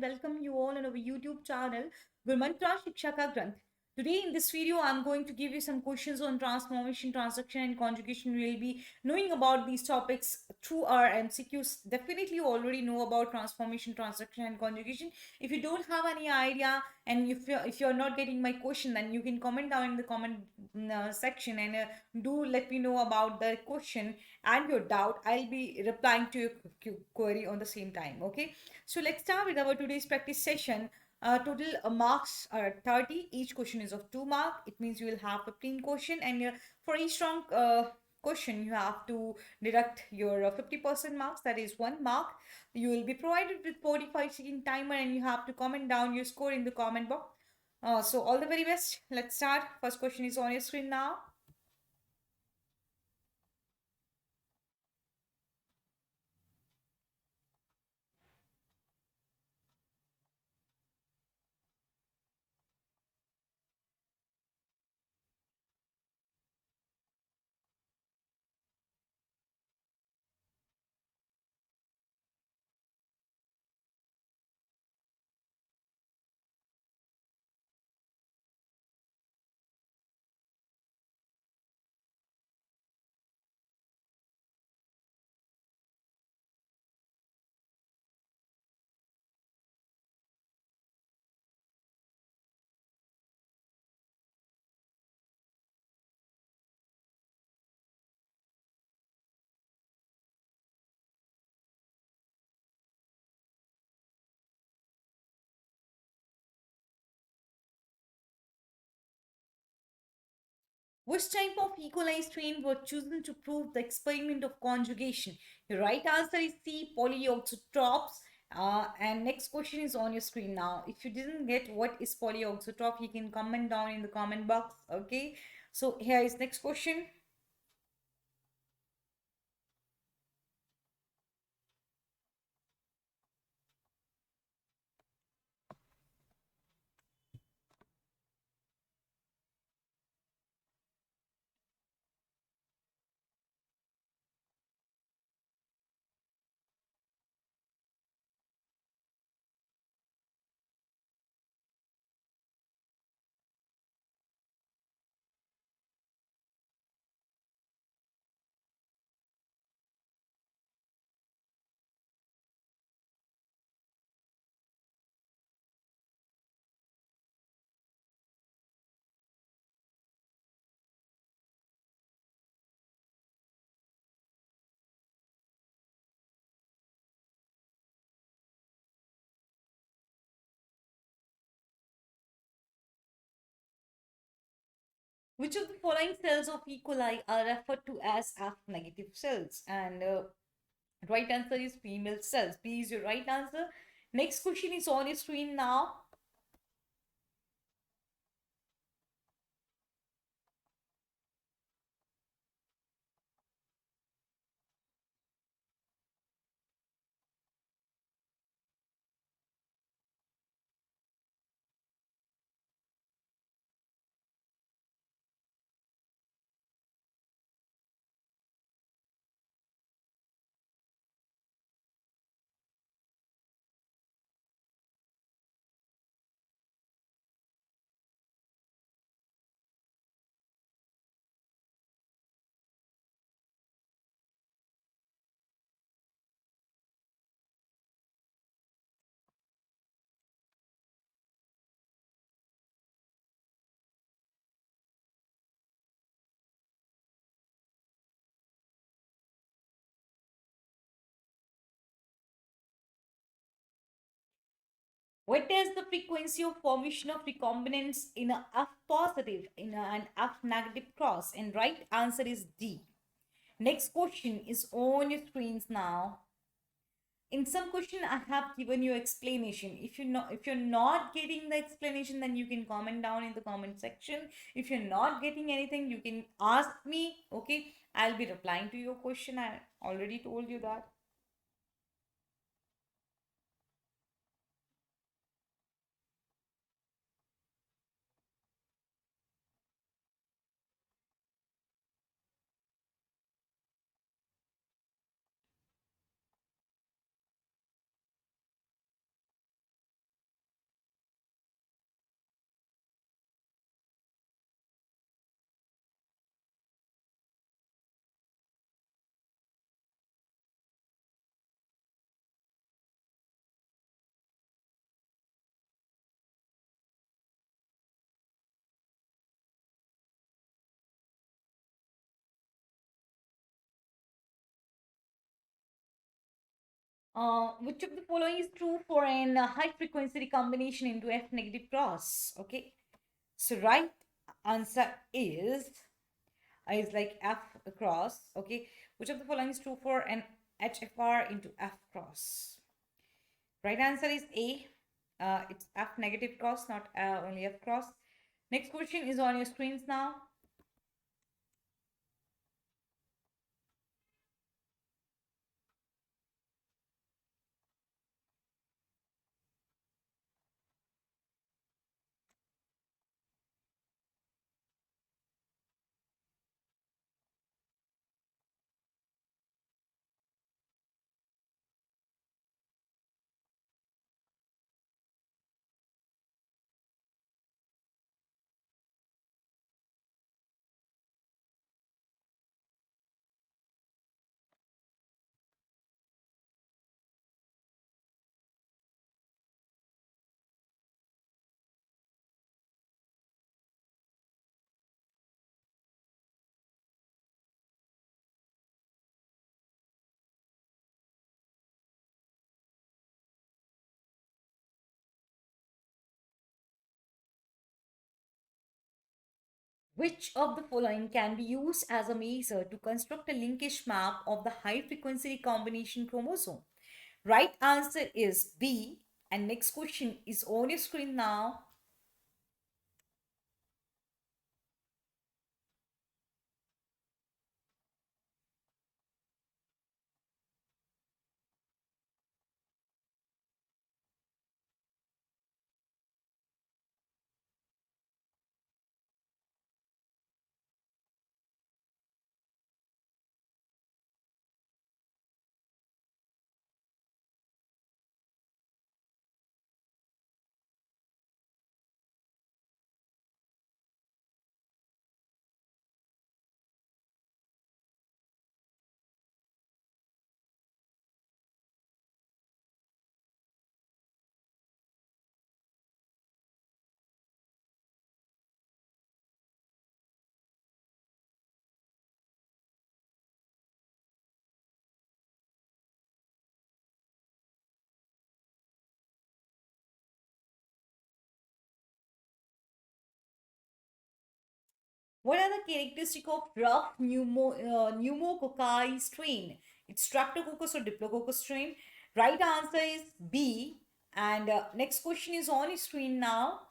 and welcome you all on our YouTube channel, Gurmantra Shiksha Ka Granth. Today in this video, I'm going to give you some questions on transformation, transaction and conjugation. We'll be knowing about these topics through our MCQs. Definitely you already know about transformation, transaction and conjugation. If you don't have any idea and if you're not getting my question, then you can comment down in the comment section and do let me know about the question and your doubt. I'll be replying to your query on the same time. Okay, so let's start with our today's practice session. Total marks are 30. Each question is of 2 mark. It means you will have 15 question, and for each wrong question you have to deduct your 50% marks, that is 1 mark. You will be provided with 45-second timer, and you have to comment down your score in the comment box. So all the very best. Let's start. First question is on your screen now. Which type of E. coli strain were chosen to prove the experiment of conjugation? Your right answer is C, polyoxotrops. And next question is on your screen now. If you didn't get what is polyoxotrop, you can comment down in the comment box. Okay, so here is next question. Which of the following cells of E. coli are referred to as F negative cells? And right answer is female cells. B is your right answer. Next question is on your screen now. What is the frequency of formation of recombinants in a F positive in an F negative cross? And right answer is D. Next question is on your screens now. In some question, I have given you explanation. If you're not getting the explanation, then you can comment down in the comment section. If you're not getting anything, you can ask me. Okay, I'll be replying to your question. I already told you that. Which of the following is true for an high frequency recombination into F negative cross? Okay, so right answer is like F cross. Okay, which of the following is true for an HFR into F cross? Right answer is A. It's F negative cross, not only F cross. Next question is on your screens now. Which of the following can be used as a measure to construct a linkage map of the high frequency recombination chromosome? Right answer is B. And next question is on your screen now. What are the characteristics of rough pneumococci strain? It's Streptococcus or Diplococcus strain. Right answer is B. And next question is on your screen now.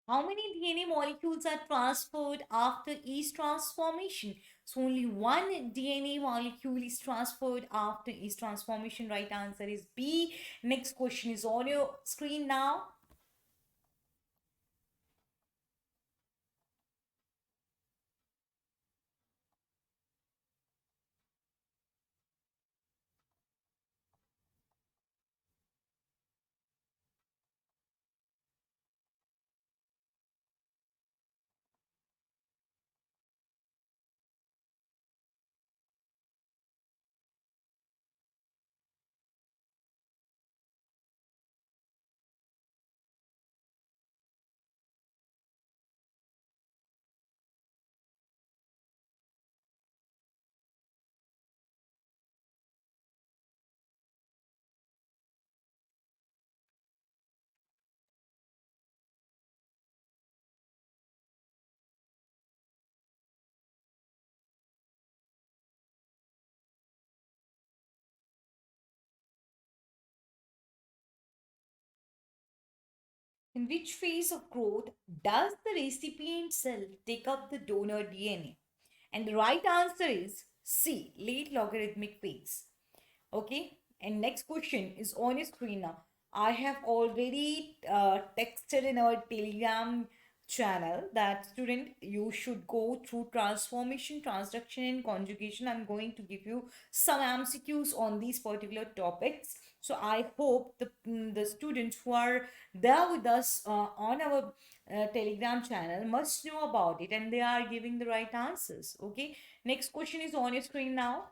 How many DNA molecules are transferred after yeast transformation? So only one DNA molecule is transferred after yeast transformation. Right answer is B. Next question is on your screen now. In which phase of growth does the recipient cell take up the donor DNA? And the right answer is C, late logarithmic phase. Okay, and next question is on your screen now. I have already texted in our Telegram channel that student you should go through transformation, transduction, and conjugation. I'm going to give you some MCQs on these particular topics. So I hope the students who are there with us on our Telegram channel must know about it and they are giving the right answers. Okay, next question is on your screen now.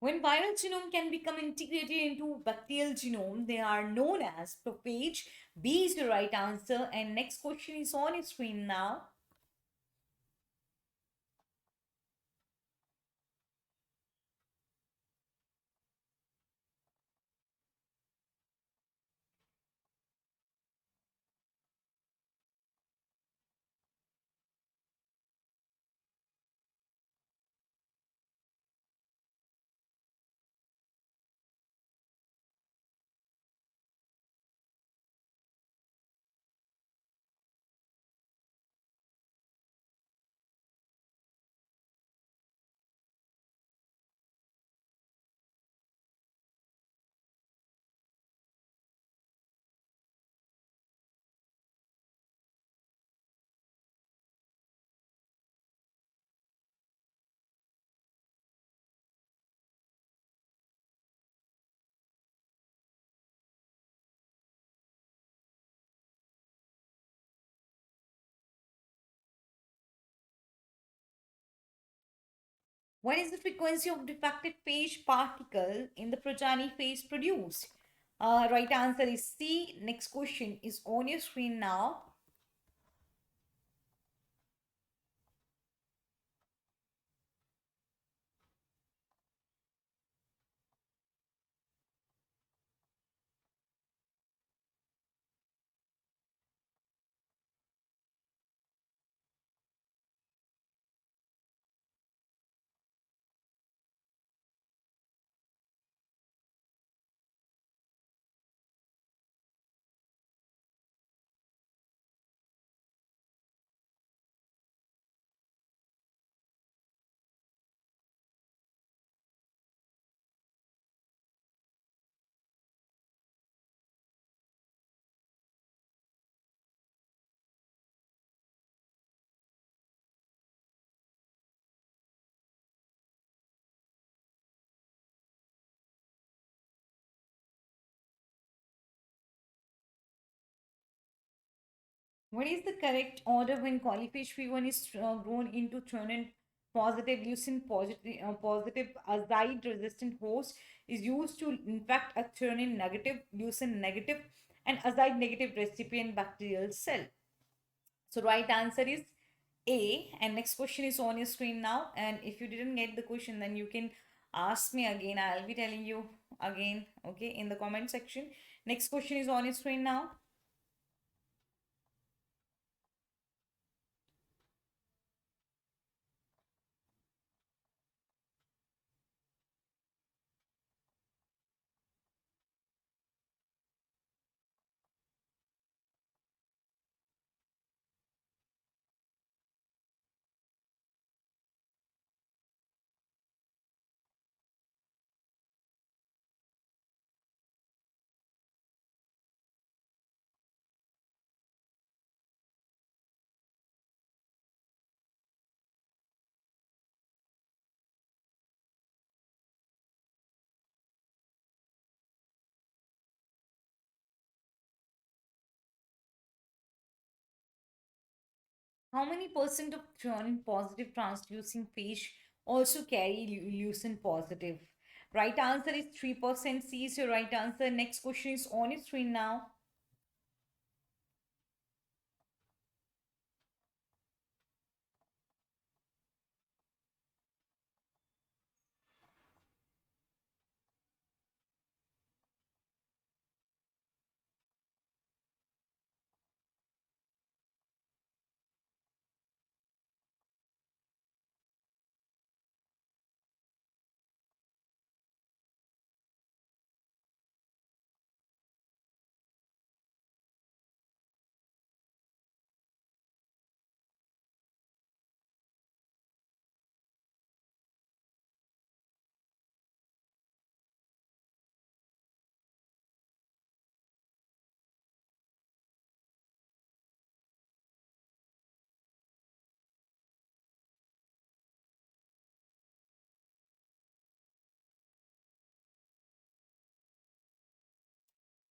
When viral genome can become integrated into bacterial genome, they are known as prophage. B is the right answer. And next question is on your screen now. What is the frequency of defective phage particle in the progeny phase produced? Right answer is C. Next question is on your screen now. What is the correct order when polyphase V1 is grown into Tronin positive leucine positive azide resistant host is used to infect a Tronin negative, leucine negative, and azide negative recipient bacterial cell? So right answer is A. And next question is on your screen now. And if you didn't get the question, then you can ask me again. I'll be telling you again, okay, in the comment section. Next question is on your screen now. How many percent of churn positive translucent fish also carry lucent positive? Right answer is 3%. C is your right answer. Next question is on your screen now.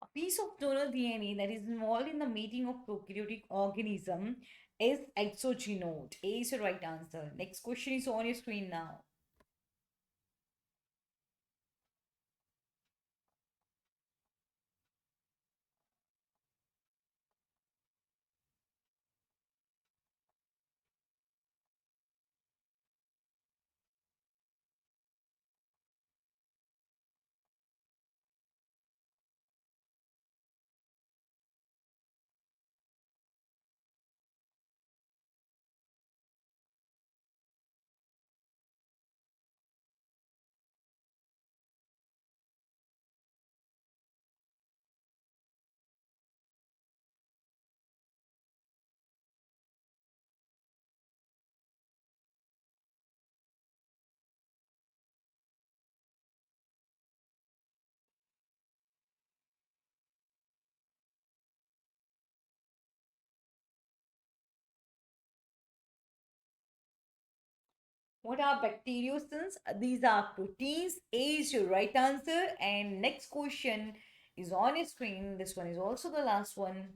A piece of donor DNA that is involved in the mating of prokaryotic organism is exogenode. A is the right answer. Next question is on your screen now. What are bacteriocins? These are proteins. A is your right answer. And next question is on your screen. This one is also the last one.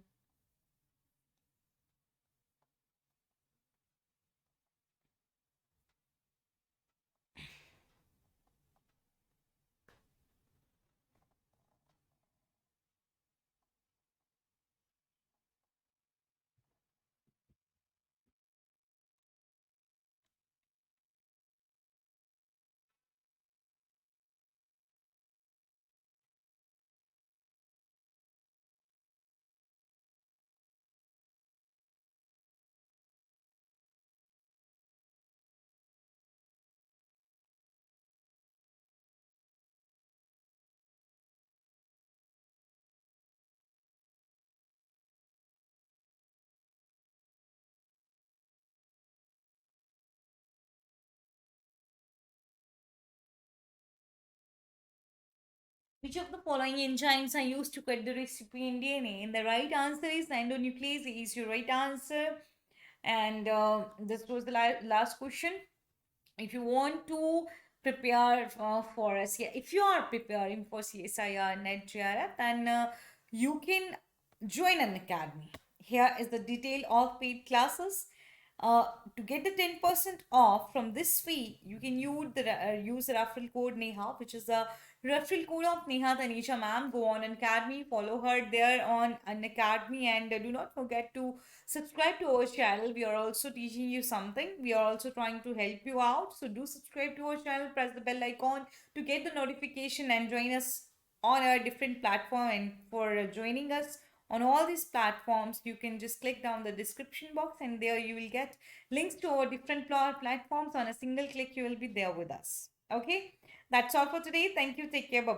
Which of the following enzymes are used to cut the recipient DNA? And the right answer is endonuclease is your right answer. And this was the last question. If you want to prepare for us, yeah, if you are preparing for CSIR NET JRF, then you can join an academy. Here is the detail of paid classes. To get the 10% off from this fee, you can use the referral code Neha, which is the referral code of Neha Tanisha ma'am. Go on an academy, follow her there on an academy, and do not forget to subscribe to our channel. We are also teaching you something. We are also trying to help you out. So do subscribe to our channel, press the bell icon to get the notification and join us on our different platform. And for joining us on all these platforms, you can just click down the description box and there you will get links to our different platforms. On a single click, you will be there with us. Okay, that's all for today. Thank you. Take care. Bye bye.